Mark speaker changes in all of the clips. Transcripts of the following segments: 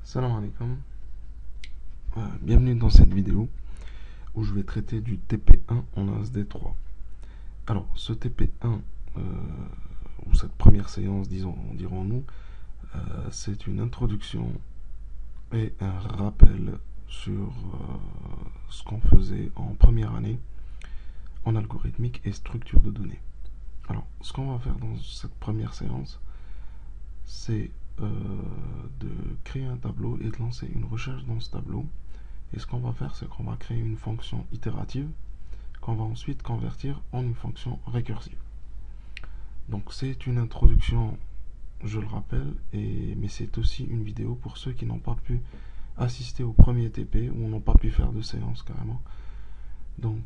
Speaker 1: Salam alaikum, bienvenue dans cette vidéo où je vais traiter du TP1 en ASD3. Alors ce TP1, ou cette première séance dirons-nous, c'est une introduction et un rappel sur ce qu'on faisait en première année en algorithmique et structure de données. Alors ce qu'on va faire dans cette première séance, c'est de créer un tableau et de lancer une recherche dans ce tableau. Et ce qu'on va faire, c'est qu'on va créer une fonction itérative qu'on va ensuite convertir en une fonction récursive. Donc c'est une introduction, je le rappelle, mais c'est aussi une vidéo pour ceux qui n'ont pas pu assister au premier TP ou n'ont pas pu faire de séance carrément. Donc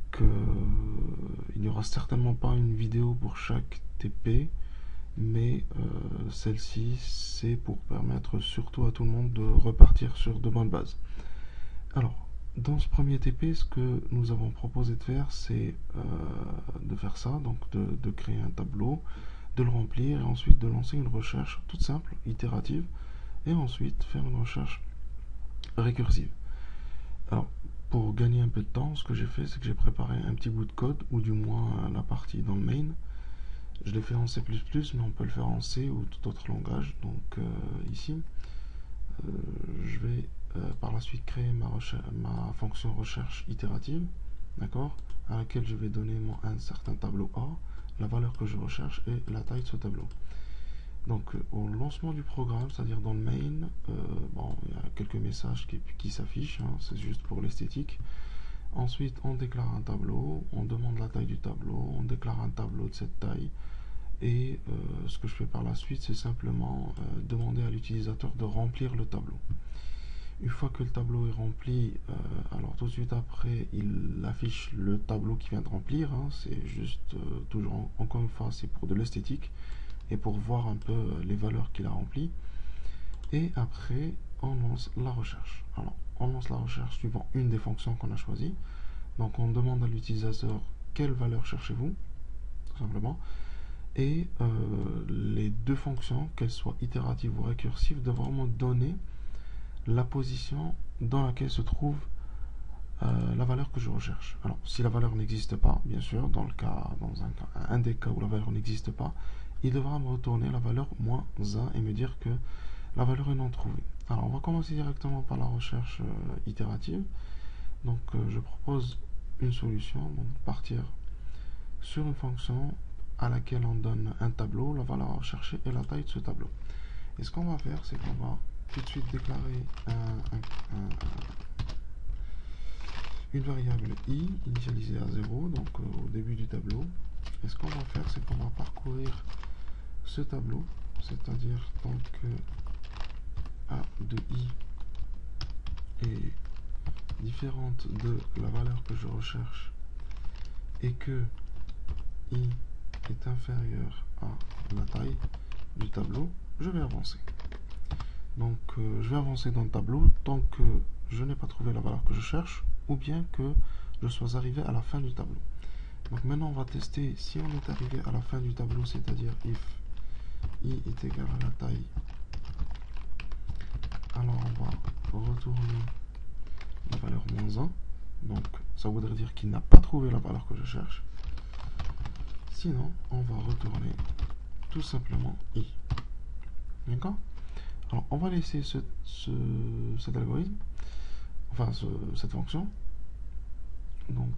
Speaker 1: il n'y aura certainement pas une vidéo pour chaque TP, mais celle-ci c'est pour permettre surtout à tout le monde de repartir sur de bonnes bases. Alors dans ce premier TP, ce que nous avons proposé de faire, c'est de faire ça, donc de créer un tableau, de le remplir et ensuite de lancer une recherche toute simple, itérative, et ensuite faire une recherche récursive. Alors pour gagner un peu de temps, ce que j'ai fait, c'est que j'ai préparé un petit bout de code, ou du moins la partie dans le main. Je l'ai fait en C++, mais on peut le faire en C ou tout autre langage. Donc ici, je vais par la suite créer ma fonction recherche itérative, d'accord, à laquelle je vais donner un certain tableau A, la valeur que je recherche et la taille de ce tableau. Donc au lancement du programme, c'est-à-dire dans le main, bon, il y a quelques messages qui s'affichent, hein, c'est juste pour l'esthétique. Ensuite, on déclare un tableau, on demande la taille du tableau, on déclare un tableau de cette taille. Et ce que je fais par la suite, c'est simplement demander à l'utilisateur de remplir le tableau. Une fois que le tableau est rempli, alors tout de suite après, il affiche le tableau qui vient de remplir. Hein, c'est juste, toujours, encore une fois, c'est pour de l'esthétique et pour voir un peu les valeurs qu'il a remplies. Et après, on lance la recherche. Alors, on lance la recherche suivant une des fonctions qu'on a choisies. Donc, on demande à l'utilisateur quelle valeur cherchez-vous, tout simplement. Et les deux fonctions, qu'elles soient itératives ou récursives, devront me donner la position dans laquelle se trouve la valeur que je recherche. Alors, si la valeur n'existe pas, bien sûr, dans un des cas où la valeur n'existe pas, il devra me retourner la valeur moins 1 et me dire que la valeur est non trouvée. Alors, on va commencer directement par la recherche itérative. Donc, je propose une solution, donc partir sur une fonction à laquelle on donne un tableau, la valeur à rechercher et la taille de ce tableau. Et ce qu'on va faire, c'est qu'on va tout de suite déclarer une variable i initialisée à 0, donc au début du tableau. Et ce qu'on va faire, c'est qu'on va parcourir ce tableau, c'est-à-dire tant que a de i est différente de la valeur que je recherche et que i est inférieur à la taille du tableau, je vais avancer. Donc je vais avancer dans le tableau tant que je n'ai pas trouvé la valeur que je cherche ou bien que je sois arrivé à la fin du tableau. Donc maintenant on va tester si on est arrivé à la fin du tableau, c'est-à-dire if i est égal à la taille. Alors on va retourner la valeur moins 1. Donc ça voudrait dire qu'il n'a pas trouvé la valeur que je cherche. Sinon, on va retourner tout simplement i. D'accord? Alors, on va laisser cet algorithme, enfin cette fonction. Donc,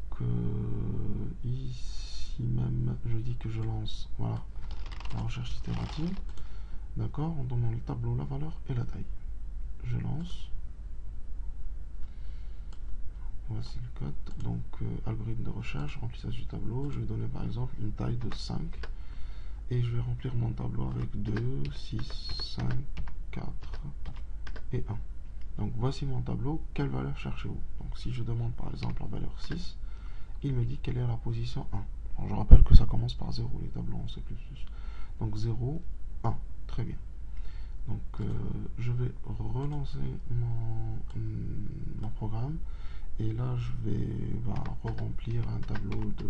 Speaker 1: ici même, je dis que je lance, voilà, la recherche itérative. D'accord? En donnant le tableau, la valeur et la taille. Je lance. Voici le code. Donc, algorithme de recherche, remplissage du tableau. Je vais donner par exemple une taille de 5. Et je vais remplir mon tableau avec 2, 6, 5, 4 et 1. Donc, voici mon tableau. Quelle valeur cherchez-vous? Donc, si je demande par exemple la valeur 6, il me dit quelle est la position 1. Alors, je rappelle que ça commence par 0, les tableaux en C++. Donc, 0, 1. Très bien. Donc, je vais relancer mon programme. Et là, je vais re-remplir un tableau de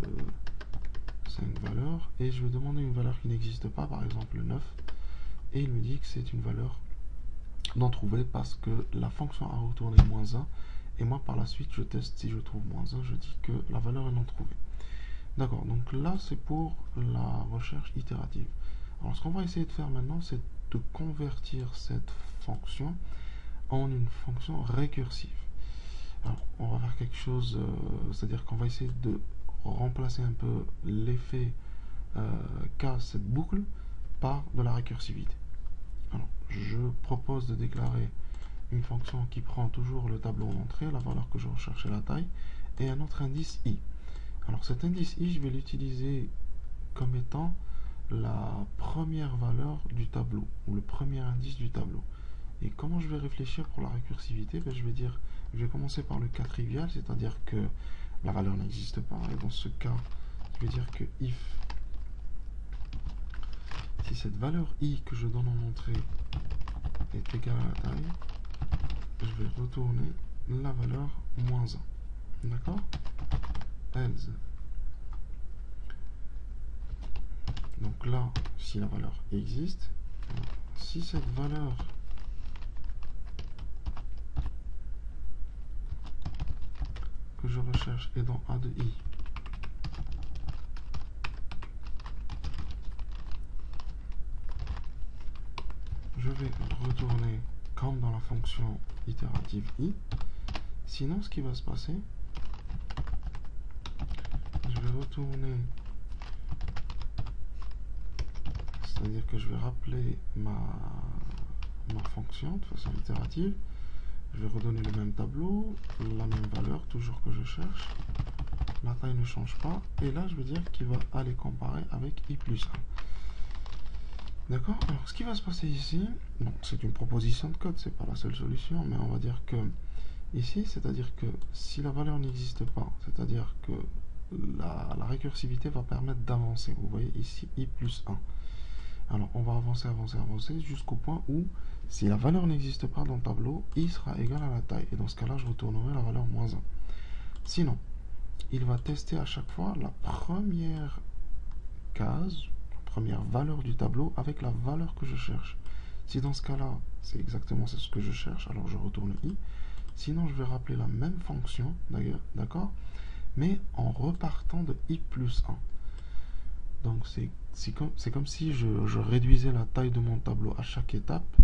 Speaker 1: 5 valeurs. Et je vais demander une valeur qui n'existe pas, par exemple le 9. Et il me dit que c'est une valeur d'en trouver parce que la fonction a retourné -1 et moi par la suite je teste si je trouve -1, je dis que la valeur est non trouvée. D'accord, donc là c'est pour la recherche itérative. Alors ce qu'on va essayer de faire maintenant, c'est de convertir cette fonction en une fonction récursive. Alors on va faire quelque chose, c'est-à-dire qu'on va essayer de remplacer un peu l'effet qu'a cette boucle par de la récursivité. Alors je propose de déclarer une fonction qui prend toujours le tableau en entrée, la valeur que je recherche et la taille, et un autre indice i. Alors cet indice i, je vais l'utiliser comme étant la première valeur du tableau, ou le premier indice du tableau. Et comment je vais réfléchir pour la récursivité? Je vais commencer par le cas trivial, c'est-à-dire que la valeur n'existe pas. Et dans ce cas, je vais dire que if, si cette valeur i que je donne en entrée est égale à la taille, je vais retourner la valeur -1. D'accord? Else. Donc là, si la valeur existe, si cette valeur que je recherche est dans A de i, je vais retourner comme dans la fonction itérative i. Sinon, ce qui va se passer, je vais retourner, c'est-à-dire que je vais rappeler ma fonction de façon itérative. Je vais redonner le même tableau, la même valeur, toujours que je cherche. La taille ne change pas. Et là, je vais dire qu'il va aller comparer avec i plus 1. D'accord? Alors, ce qui va se passer ici, c'est une proposition de code, c'est pas la seule solution, mais on va dire que ici, c'est-à-dire que si la valeur n'existe pas, c'est-à-dire que la récursivité va permettre d'avancer. Vous voyez ici, i plus 1. Alors, on va avancer, avancer, avancer, jusqu'au point où, si la valeur n'existe pas dans le tableau, i sera égal à la taille. Et dans ce cas-là, je retournerai la valeur -1. Sinon, il va tester à chaque fois la première case, la première valeur du tableau avec la valeur que je cherche. Si dans ce cas-là, c'est exactement ce que je cherche, alors je retourne i. Sinon, je vais rappeler la même fonction, d'ailleurs, d'accord, mais en repartant de i plus 1. Donc c'est comme si je réduisais la taille de mon tableau à chaque étape,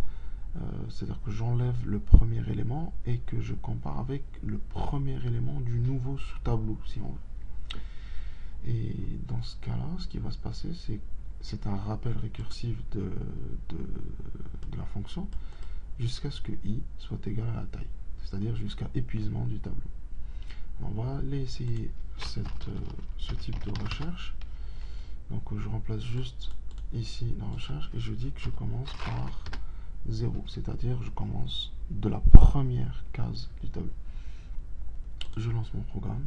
Speaker 1: c'est-à-dire que j'enlève le premier élément et que je compare avec le premier élément du nouveau sous-tableau, si on veut. Et dans ce cas-là, ce qui va se passer, c'est un rappel récursif de la fonction jusqu'à ce que i soit égal à la taille, c'est-à-dire jusqu'à épuisement du tableau. On va aller essayer ce type de recherche. Donc je remplace juste ici la recherche et je dis que je commence par 0, c'est-à-dire je commence de la première case du tableau. Je lance mon programme.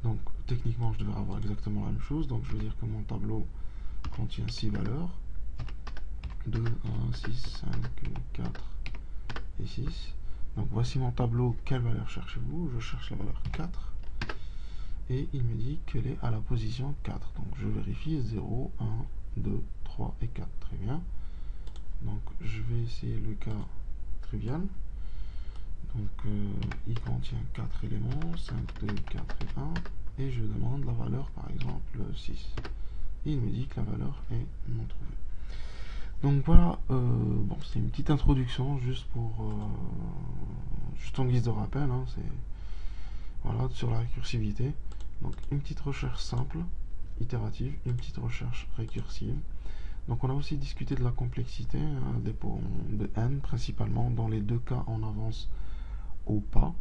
Speaker 1: Donc techniquement je devrais avoir exactement la même chose, donc je veux dire que mon tableau contient 6 valeurs, 2, 1, 6, 5, 4 et 6. Donc voici mon tableau, quelle valeur cherchez-vous? Je cherche la valeur 4. Et il me dit qu'elle est à la position 4. Donc je vérifie 0, 1, 2, 3 et 4. Très bien. Donc je vais essayer le cas trivial. Donc il contient 4 éléments, 5, 2, 4 et 1. Et je demande la valeur par exemple 6. Et il me dit que la valeur est non trouvée. Donc voilà, bon, c'est une petite introduction juste en guise de rappel, hein, voilà, sur la récursivité. Donc une petite recherche simple, itérative, une petite recherche récursive. Donc on a aussi discuté de la complexité, hein, de n principalement. Dans les deux cas, on avance au pas,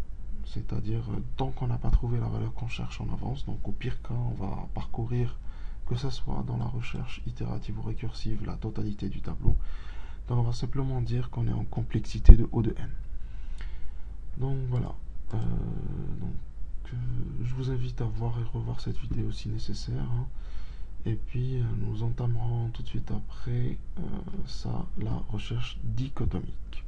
Speaker 1: c'est-à-dire tant qu'on n'a pas trouvé la valeur qu'on cherche, on avance. Donc au pire cas, on va parcourir, que ce soit dans la recherche itérative ou récursive, la totalité du tableau. Donc on va simplement dire qu'on est en complexité de O de n. Donc voilà. Je vous invite à voir et revoir cette vidéo si nécessaire, hein. Et puis nous entamerons tout de suite après la recherche dichotomique.